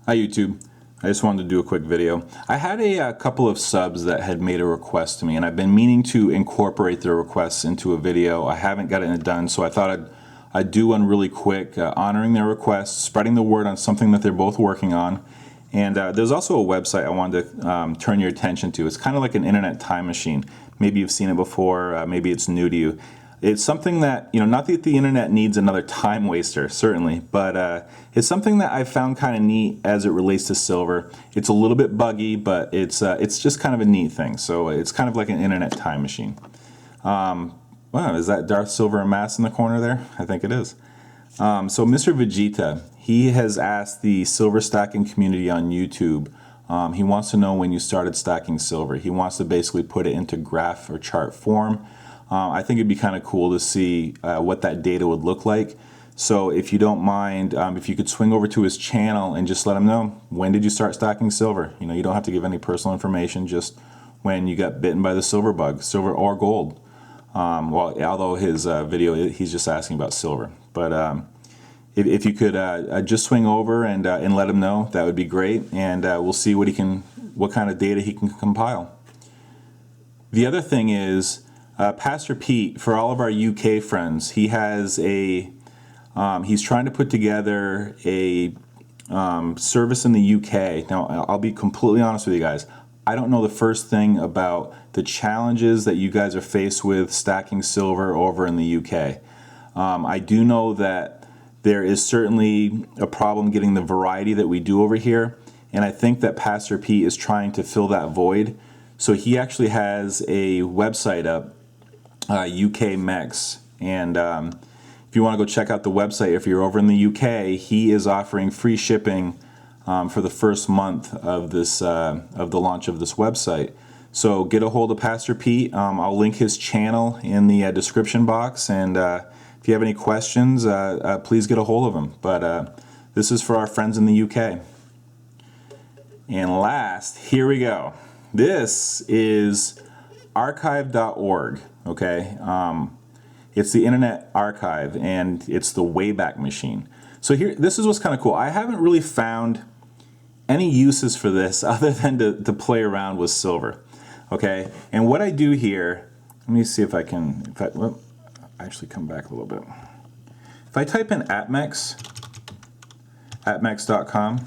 Hi YouTube. I just wanted to do a quick video. I had a couple of subs that had made a request to me, and I've been meaning to incorporate their requests into a video. I haven't gotten it done, so I thought I'd do one really quick, honoring their requests, spreading the word on something that they're both working on. And there's also a website I wanted to turn your attention to. It's kind of like an internet time machine. Maybe you've seen it before, maybe it's new to you. It's something that, not that the internet needs another time waster, certainly, but it's something that I found kind of neat as it relates to silver. It's a little bit buggy, but it's just kind of a neat thing. So it's kind of like an internet time machine. Wow, is that Darth Silver and Mass in the corner there? I think it is. So Mr. Vegeta, he has asked the silver stacking community on YouTube. He wants to know when you started stacking silver. He wants to basically put it into graph or chart form. I think it'd be kind of cool to see what that data would look like. So if you don't mind, if you could swing over to his channel and just let him know, when did you start stacking silver? You don't have to give any personal information, just when you got bitten by the silver bug, silver or gold. Well, although his video, he's just asking about silver. But if you could just swing over and let him know, that would be great. And we'll see what kind of data he can compile. The other thing is, Pastor Pete, for all of our UK friends, he has he's trying to put together a service in the UK. Now, I'll be completely honest with you guys. I don't know the first thing about the challenges that you guys are faced with stacking silver over in the UK. I do know that there is certainly a problem getting the variety that we do over here, and I think that Pastor Pete is trying to fill that void. So he actually has a website up, UK Mex, and if you want to go check out the website, if you're over in the UK, he is offering free shipping for the first month of this of the launch of this website. So get a hold of Pastor Pete. I'll link his channel in the description box, and if you have any questions, please get a hold of him. But this is for our friends in the UK. And last, here we go. This is archive.org. Okay, it's the Internet Archive, and it's the Wayback Machine. So here, this is what's kind of cool. I haven't really found any uses for this other than to play around with silver. Okay, and what I do here, let me see if I can, well, actually come back a little bit. If I type in atmex, atmex.com,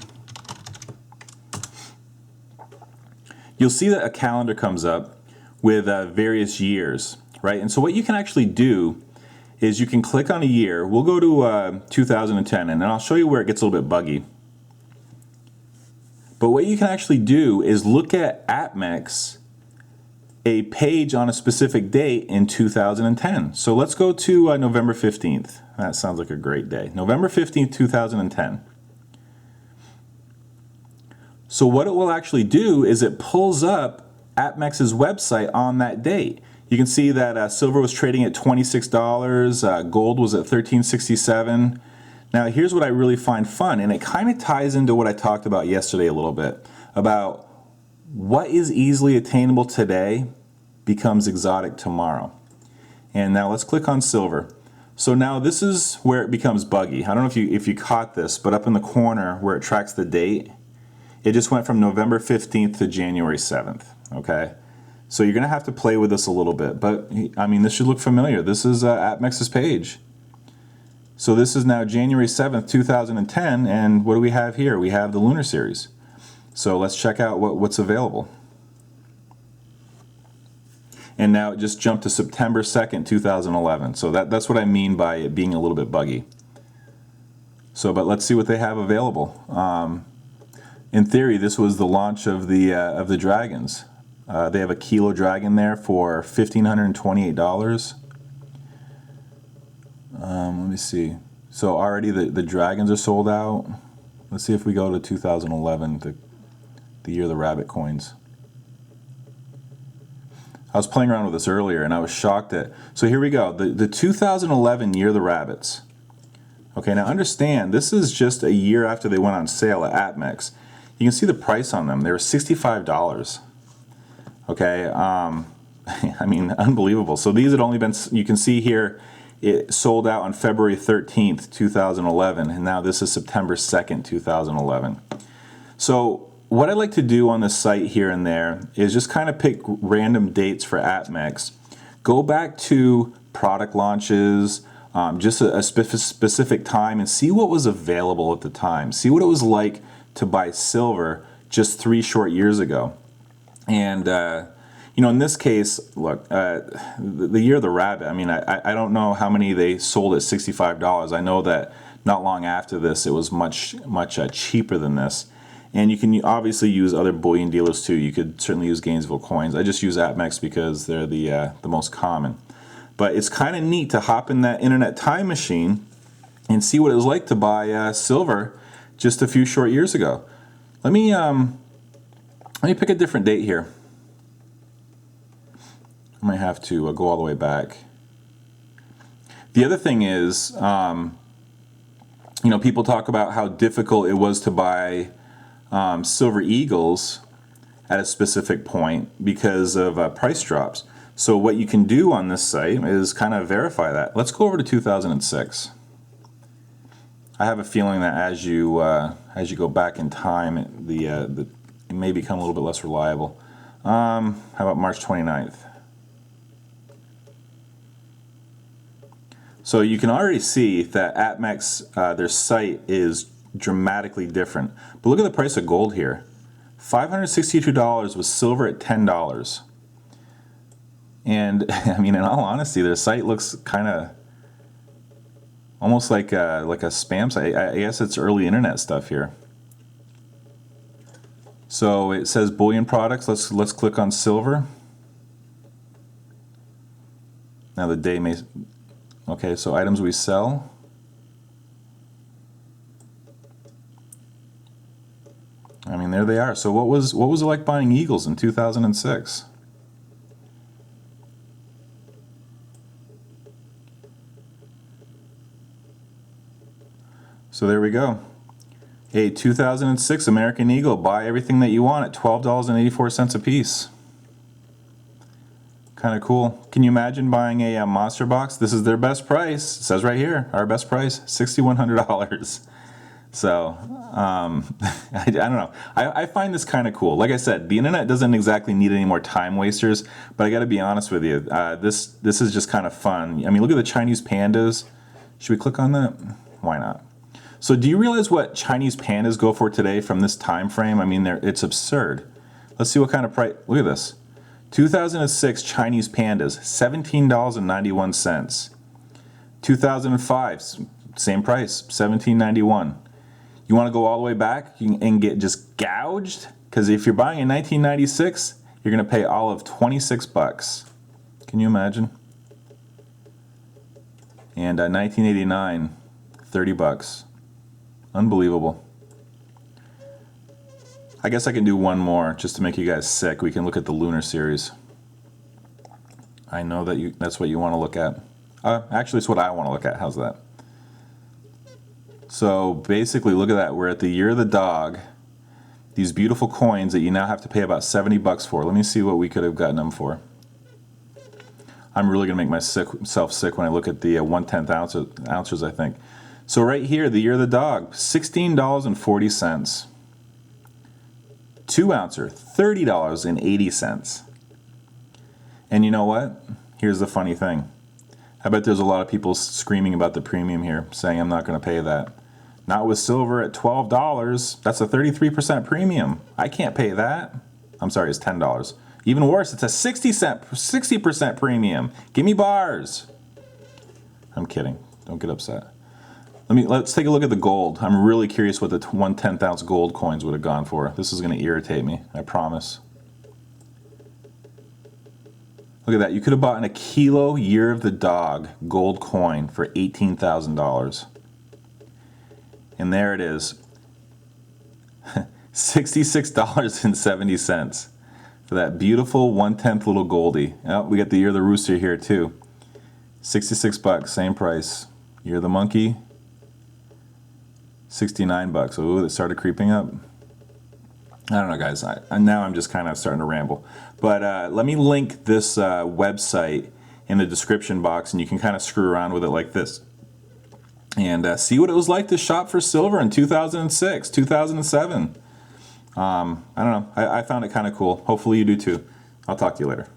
you'll see that a calendar comes up with various years. Right? And so what you can actually do is you can click on a year. We'll go to 2010, and then I'll show you where it gets a little bit buggy. But what you can actually do is look at APMEX, a page on a specific date in 2010. So let's go to November 15th. That sounds like a great day. November 15th, 2010. So what it will actually do is it pulls up APMEX's website on that date. You can see that silver was trading at $26, gold was at $13.67. Now here's what I really find fun, and it kind of ties into what I talked about yesterday a little bit, about what is easily attainable today becomes exotic tomorrow. And now let's click on silver. So now this is where it becomes buggy. I don't know if you caught this, but up in the corner where it tracks the date, it just went from November 15th to January 7th, okay? So you're going to have to play with this a little bit, but I mean, this should look familiar. This is APMEX's page. So this is now January 7th, 2010, and what do we have here? We have the Lunar Series. So let's check out what's available. And now it just jumped to September 2nd, 2011. So that's what I mean by it being a little bit buggy. So, but let's see what they have available. In theory, this was the launch of the dragons. They have a kilo dragon there for $1,528. Let me see. So already the dragons are sold out. Let's see if we go to 2011, the year of the rabbit coins. I was playing around with this earlier, and I was shocked at. So here we go. The 2011 year of the rabbits. Okay, now understand, this is just a year after they went on sale at APMEX. You can see the price on them. They were $65. Okay, I mean, unbelievable. So these had only been, you can see here, it sold out on February 13th, 2011, and now this is September 2nd, 2011. So what I like to do on the site here and there is just kind of pick random dates for AppMex. Go back to product launches, just a specific time, and see what was available at the time. See what it was like to buy silver just 3 short years ago. And in this case, look, the year of the rabbit. I mean, I don't know how many they sold at $65. I know that not long after this, it was much cheaper than this. And you can obviously use other bullion dealers too. You could certainly use Gainesville coins. I just use AppMex because they're the most common. But it's kind of neat to hop in that internet time machine and see what it was like to buy silver just a few short years ago. Let me pick a different date here. I might have to go all the way back. The other thing is, people talk about how difficult it was to buy silver eagles at a specific point because of price drops. So what you can do on this site is kind of verify that. Let's go over to 2006. I have a feeling that as you go back in time, it may become a little bit less reliable. How about March 29th? So you can already see that AppMex, their site is dramatically different. But look at the price of gold here. $562 with silver at $10. And I mean, in all honesty, their site looks kind of almost like a spam site. I guess it's early internet stuff here. So it says bullion products. Let's click on silver. Now the day may. Okay, so items we sell. I mean, there they are. So what was it like buying eagles in 2006? So there we go. A 2006 American Eagle. Buy everything that you want at $12.84 a piece. Kind of cool. Can you imagine buying a monster box? This is their best price. It says right here, our best price, $6,100. So, I don't know. I find this kind of cool. Like I said, the internet doesn't exactly need any more time wasters, but I got to be honest with you. This is just kind of fun. I mean, look at the Chinese pandas. Should we click on that? Why not? So do you realize what Chinese pandas go for today from this time frame? I mean, it's absurd. Let's see what kind of price. Look at this. 2006 Chinese pandas, $17.91. 2005, same price, $17.91. You want to go all the way back and get just gouged? Because if you're buying in 1996, you're going to pay all of $26. Can you imagine? And 1989, $30. Unbelievable. I guess I can do one more just to make you guys sick. We can look at the lunar series. I know that that's what you want to look at. Actually, it's what I want to look at. How's that? So basically, look at that. We're at the year of the dog. These beautiful coins that you now have to pay about $70 for. Let me see what we could have gotten them for. I'm really going to make myself sick when I look at the 1/10 ounces, I think. So right here, the year of the dog, $16.40. 2 ouncer, $30.80. And you know what? Here's the funny thing. I bet there's a lot of people screaming about the premium here, saying I'm not going to pay that. Not with silver at $12. That's a 33% premium. I can't pay that. I'm sorry, it's $10. Even worse, it's a 60% premium. Give me bars. I'm kidding. Don't get upset. Let's take a look at the gold. I'm really curious what the 1/10 ounce gold coins would have gone for. This is going to irritate me, I promise. Look at that. You could have bought in a kilo year of the dog gold coin for $18,000. And there it is. $66.70 for that beautiful 1/10 little goldie. Oh, we got the year of the rooster here too. $66, same price. Year of the monkey, $69. Oh, it started creeping up. I don't know, guys. Now I'm just kind of starting to ramble. But let me link this website in the description box, and you can kind of screw around with it like this. And see what it was like to shop for silver in 2006, 2007. I don't know. I found it kind of cool. Hopefully you do too. I'll talk to you later.